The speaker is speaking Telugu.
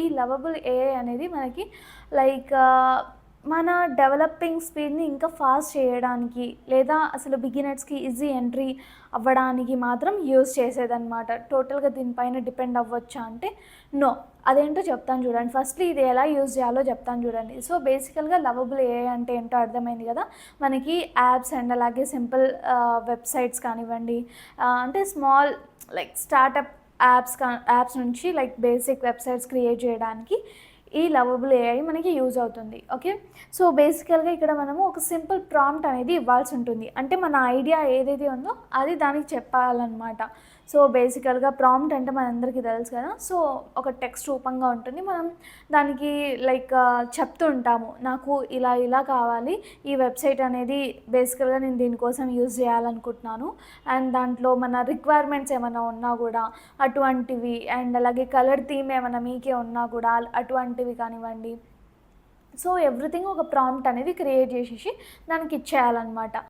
ఈ లవబుల్ ఏఐ అనేది మనకి లైక్ మన డెవలపింగ్ స్పీడ్ని ఇంకా ఫాస్ట్ చేయడానికి, లేదా అసలు బిగినర్స్కి ఈజీ ఎంట్రీ అవ్వడానికి మాత్రం యూజ్ చేసేదన్నమాట. టోటల్గా దీనిపైన డిపెండ్ అవ్వచ్చా అంటే నో. అదేంటో చెప్తాను చూడండి. ఫస్ట్లీ ఇది ఎలా యూజ్ చేయాలో చెప్తాను చూడండి. సో బేసికల్గా లవబుల్ ఏఐ అంటే ఏంటో అర్థమైంది కదా. మనకి యాప్స్ అండ్ అలాగే సింపుల్ వెబ్సైట్స్ కానివ్వండి, అంటే స్మాల్ లైక్ స్టార్టప్ యాప్స్ నుంచి లైక్ బేసిక్ వెబ్సైట్స్ క్రియేట్ చేయడానికి ఈ లవబుల్ ఏఐ మనకి యూజ్ అవుతుంది. ఓకే, సో బేసికల్గా ఇక్కడ మనము ఒక సింపుల్ ప్రాంప్ట్ అనేది ఇవ్వాల్సి ఉంటుంది. అంటే మన ఐడియా ఏదైతే ఉందో అది దానికి చెప్పాలన్నమాట. సో బేసికల్గా ప్రాంప్ట్ అంటే మనందరికీ తెలుసు కదా. సో ఒక టెక్స్ట్ రూపంగా ఉంటుంది. మనం దానికి లైక్ చెప్తూ ఉంటాము, నాకు ఇలా ఇలా కావాలి, ఈ వెబ్సైట్ అనేది బేసికల్గా నేను దీనికోసం యూజ్ చేయాలనుకుంటున్నాను, అండ్ దాంట్లో మన రిక్వైర్మెంట్స్ ఏమైనా ఉన్నా కూడా అటువంటివి, అండ్ అలాగే కలర్ థీమ్ ఏమైనా మీకే ఉన్నా కూడా అటువంటివి కానివ్వండి. సో ఎవ్రీథింగ్ ఒక ప్రాంప్ట్ అనేది క్రియేట్ చేసేసి దానికి ఇచ్చేయాలన్నమాట.